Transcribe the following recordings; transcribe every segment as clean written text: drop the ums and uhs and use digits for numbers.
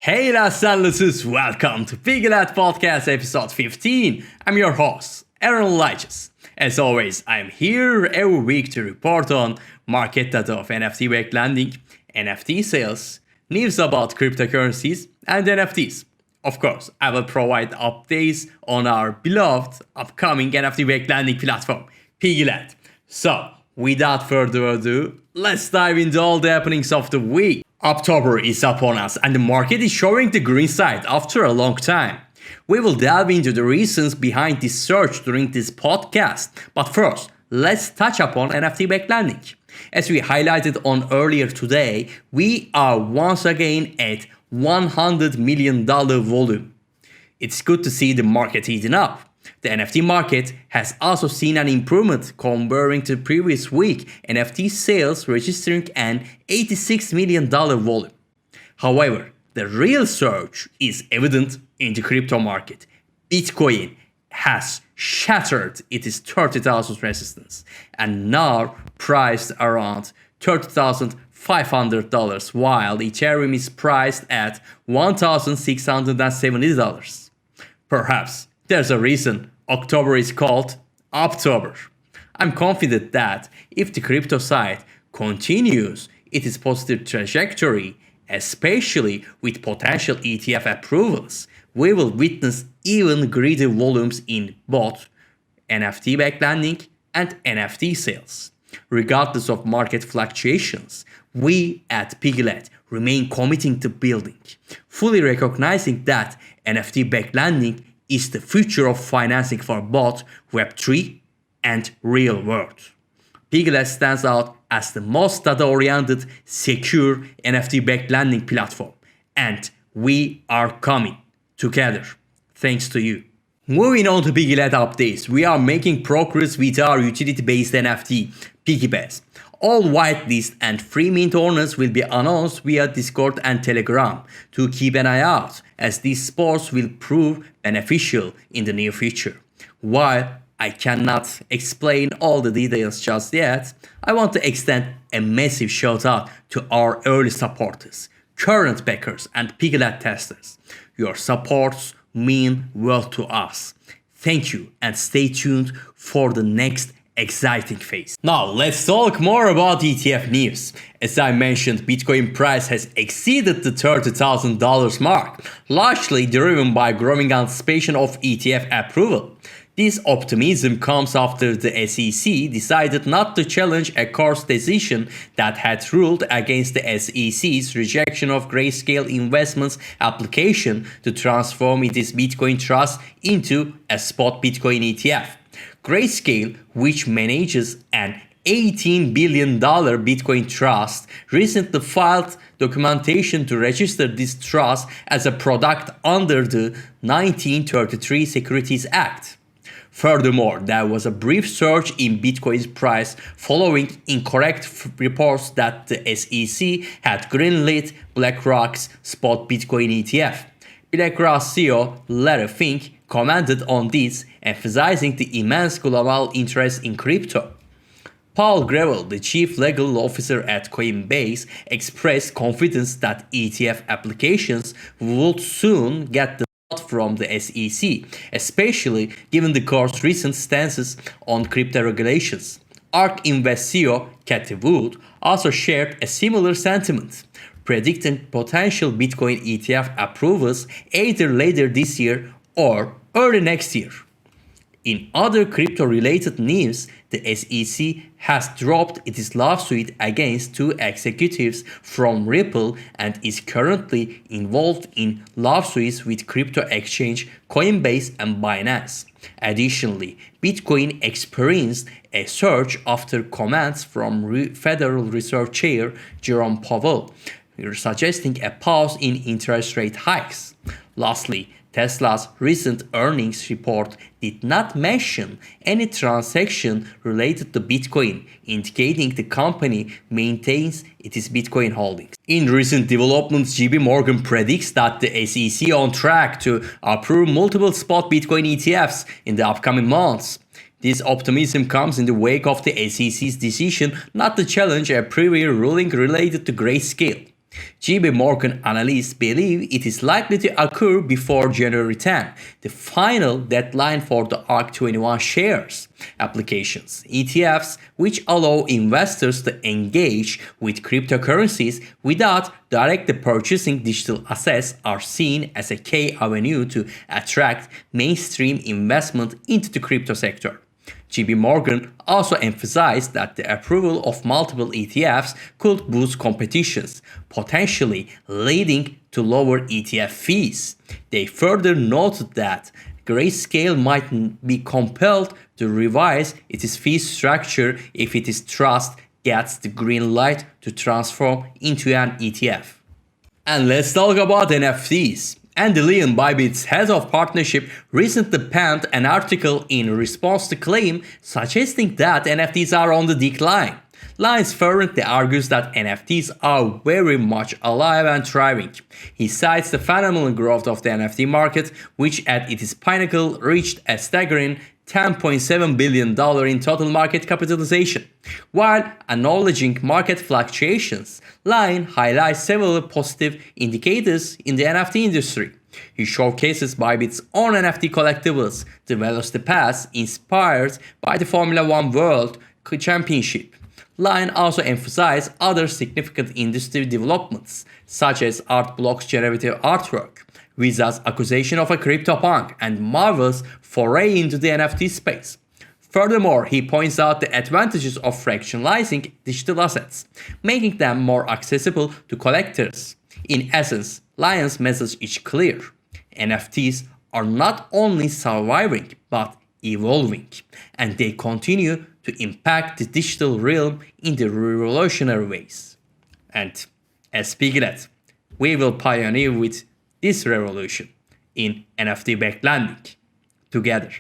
Hey Lassalluses, welcome to Piggylet Podcast episode 15. I'm your host, Aaron Liges. As always, I'm here every week to report on market data of NFT Back Landing, NFT sales, news about cryptocurrencies, and NFTs. Of course, I will provide updates on our beloved upcoming NFT Back Landing platform, Piggylet. So, without further ado, let's dive into all the happenings of the week. October is upon us and the market is showing the green side after a long time. We will delve into the reasons behind this surge during this podcast. But first, let's touch upon NFT Back Landing. As we highlighted on earlier today, we are once again at $100 million volume. It's good to see the market heating up. The NFT market has also seen an improvement comparing to the previous week, NFT sales registering an $86 million volume. However, the real surge is evident in the crypto market. Bitcoin has shattered its 30,000 resistance and now priced around $30,500 while Ethereum is priced at $1,670. Perhaps there's a reason October is called Optober. I'm confident that if the crypto side continues its positive trajectory, especially with potential ETF approvals, we will witness even greater volumes in both NFT Back Landing and NFT sales. Regardless of market fluctuations, we at Piggylet remain committing to building, fully recognizing that NFT Back Landing is the future of financing for both Web3 and real world. Piggylet stands out as the most data-oriented, secure NFT-backed lending platform, and we are coming together thanks to you. Moving on to Piggylet updates, we are making progress with our utility-based NFT, Piggylet. All whitelist and free mint owners will be announced via Discord and Telegram to keep an eye out, as these sports will prove beneficial in the near future. While I cannot explain all the details just yet, I want to extend a massive shout out to our early supporters, current backers and Piggylet testers. Your supports mean well to us. Thank you and stay tuned for the next exciting phase. Now let's talk more about ETF news. As I mentioned, Bitcoin price has exceeded the $30,000 mark, largely driven by growing anticipation of ETF approval. This optimism comes after the SEC decided not to challenge a court decision that had ruled against the SEC's rejection of Grayscale Investments' application to transform its Bitcoin trust into a spot Bitcoin ETF. Grayscale, which manages an $18 billion Bitcoin trust, recently filed documentation to register this trust as a product under the 1933 Securities Act. Furthermore, there was a brief surge in Bitcoin's price following incorrect reports that the SEC had greenlit BlackRock's spot Bitcoin ETF. BlackRock CEO Larry Fink commented on this, emphasizing the immense global interest in crypto. Paul Gravel, the chief legal officer at Coinbase, expressed confidence that ETF applications would soon get the nod from the SEC, especially given the court's recent stances on crypto regulations. ARK Invest CEO Cathie Wood also shared a similar sentiment, predicting potential Bitcoin ETF approvals either later this year or early next year. In other crypto-related news, the SEC has dropped its lawsuit against two executives from Ripple and is currently involved in lawsuits with crypto exchange Coinbase and Binance. Additionally, Bitcoin experienced a surge after comments from Federal Reserve Chair Jerome Powell, suggesting a pause in interest rate hikes. Lastly, Tesla's recent earnings report did not mention any transaction related to Bitcoin, indicating the company maintains its Bitcoin holdings. In recent developments, JP Morgan predicts that the SEC on track to approve multiple spot Bitcoin ETFs in the upcoming months. This optimism comes in the wake of the SEC's decision not to challenge a previous ruling related to Grayscale. JP Morgan analysts believe it is likely to occur before January 10, the final deadline for the ARC21 shares applications. ETFs, which allow investors to engage with cryptocurrencies without directly purchasing digital assets, are seen as a key avenue to attract mainstream investment into the crypto sector. JP Morgan also emphasized that the approval of multiple ETFs could boost competitions, potentially leading to lower ETF fees. They further noted that Grayscale might be compelled to revise its fee structure if its trust gets the green light to transform into an ETF. And let's talk about NFTs. Andy Leon, Bybit's head of partnership, recently penned an article in response to claim suggesting that NFTs are on the decline. Lyons fervently argues that NFTs are very much alive and thriving. He cites the phenomenal growth of the NFT market, which at its pinnacle reached a staggering $10.7 billion in total market capitalization. While acknowledging market fluctuations, Lyon highlights several positive indicators in the NFT industry. He showcases Bybit's own NFT collectibles, the Velocity Pass, inspired by the Formula One World Championship. Lyon also emphasized other significant industry developments, such as Artblock's generative artwork, Visa's acquisition of a CryptoPunk, and Marvel's foray into the NFT space. Furthermore, he points out the advantages of fractionalizing digital assets, making them more accessible to collectors. In essence, Lyon's message is clear. NFTs are not only surviving but evolving, and they continue to impact the digital realm in the revolutionary ways. And as Piggylet, we will pioneer with this revolution in NFT Back Landing together.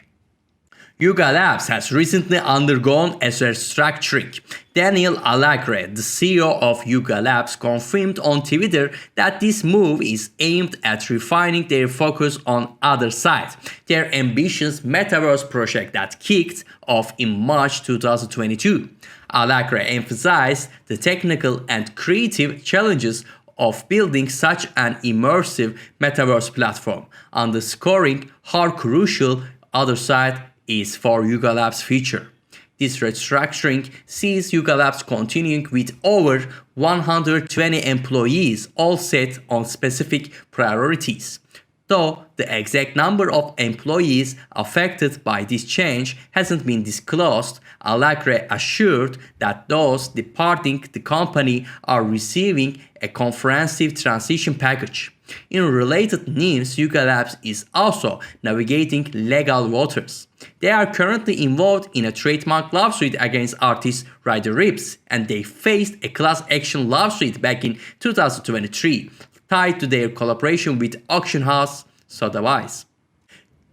Yuga Labs has recently undergone a restructuring. Daniel Allegre, the CEO of Yuga Labs, confirmed on Twitter that this move is aimed at refining their focus on Otherside, their ambitious metaverse project that kicked off in March 2022. Allegre emphasized the technical and creative challenges of building such an immersive metaverse platform, underscoring how crucial Otherside is for Yuga Labs' future. This restructuring sees Yuga Labs continuing with over 120 employees, all set on specific priorities. Though the exact number of employees affected by this change hasn't been disclosed, Allegre assured that those departing the company are receiving a comprehensive transition package. In related news, Yuga Labs is also navigating legal waters. They are currently involved in a trademark lawsuit against artist Ryder Ripps, and they faced a class action lawsuit back in 2023, tied to their collaboration with auction house Sotheby's.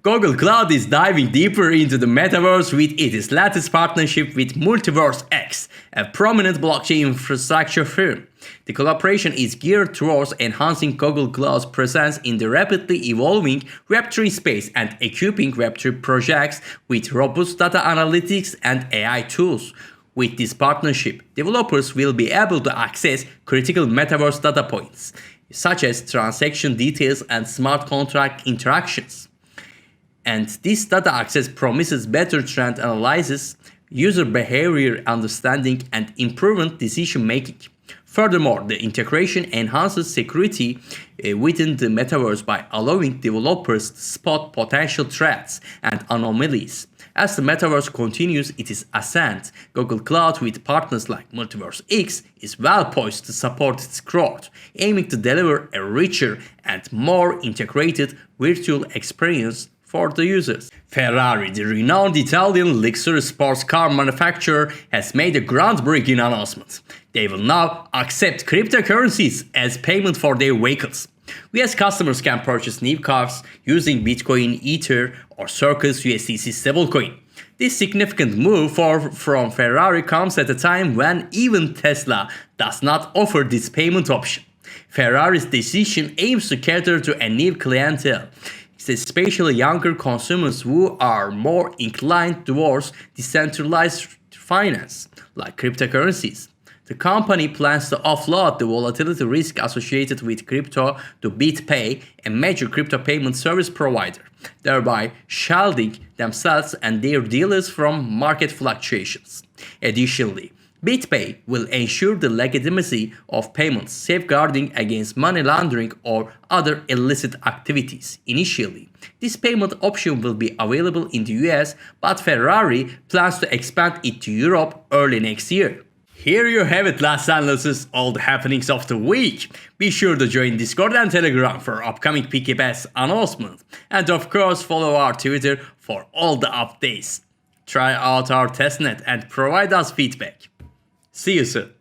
Google Cloud is diving deeper into the metaverse with its latest partnership with Multiverse X, a prominent blockchain infrastructure firm. The collaboration is geared towards enhancing Google Cloud's presence in the rapidly evolving Web3 space and equipping Web3 projects with robust data analytics and AI tools. With this partnership, developers will be able to access critical metaverse data points, such as transaction details and smart contract interactions. And this data access promises better trend analysis, user behavior understanding, and improved decision making. Furthermore, the integration enhances security within the metaverse by allowing developers to spot potential threats and anomalies. As the metaverse continues its ascent, Google Cloud, with partners like Multiverse X, is well poised to support its growth, aiming to deliver a richer and more integrated virtual experience for the users. Ferrari, the renowned Italian luxury sports car manufacturer, has made a groundbreaking announcement. They will now accept cryptocurrencies as payment for their vehicles. US customers can purchase new cars using Bitcoin, Ether, or Circus USDC stablecoin. This significant move from Ferrari comes at a time when even Tesla does not offer this payment option. Ferrari's decision aims to cater to a new clientele, especially younger consumers who are more inclined towards decentralized finance, like cryptocurrencies. The company plans to offload the volatility risk associated with crypto to BitPay, a major crypto payment service provider, thereby shielding themselves and their dealers from market fluctuations. Additionally, BitPay will ensure the legitimacy of payments, safeguarding against money laundering or other illicit activities. Initially, this payment option will be available in the US, but Ferrari plans to expand it to Europe early next year. Here you have it, last analysis, all the happenings of the week. Be sure to join Discord and Telegram for upcoming Piggylet announcements. And of course, follow our Twitter for all the updates. Try out our testnet and provide us feedback. See you soon.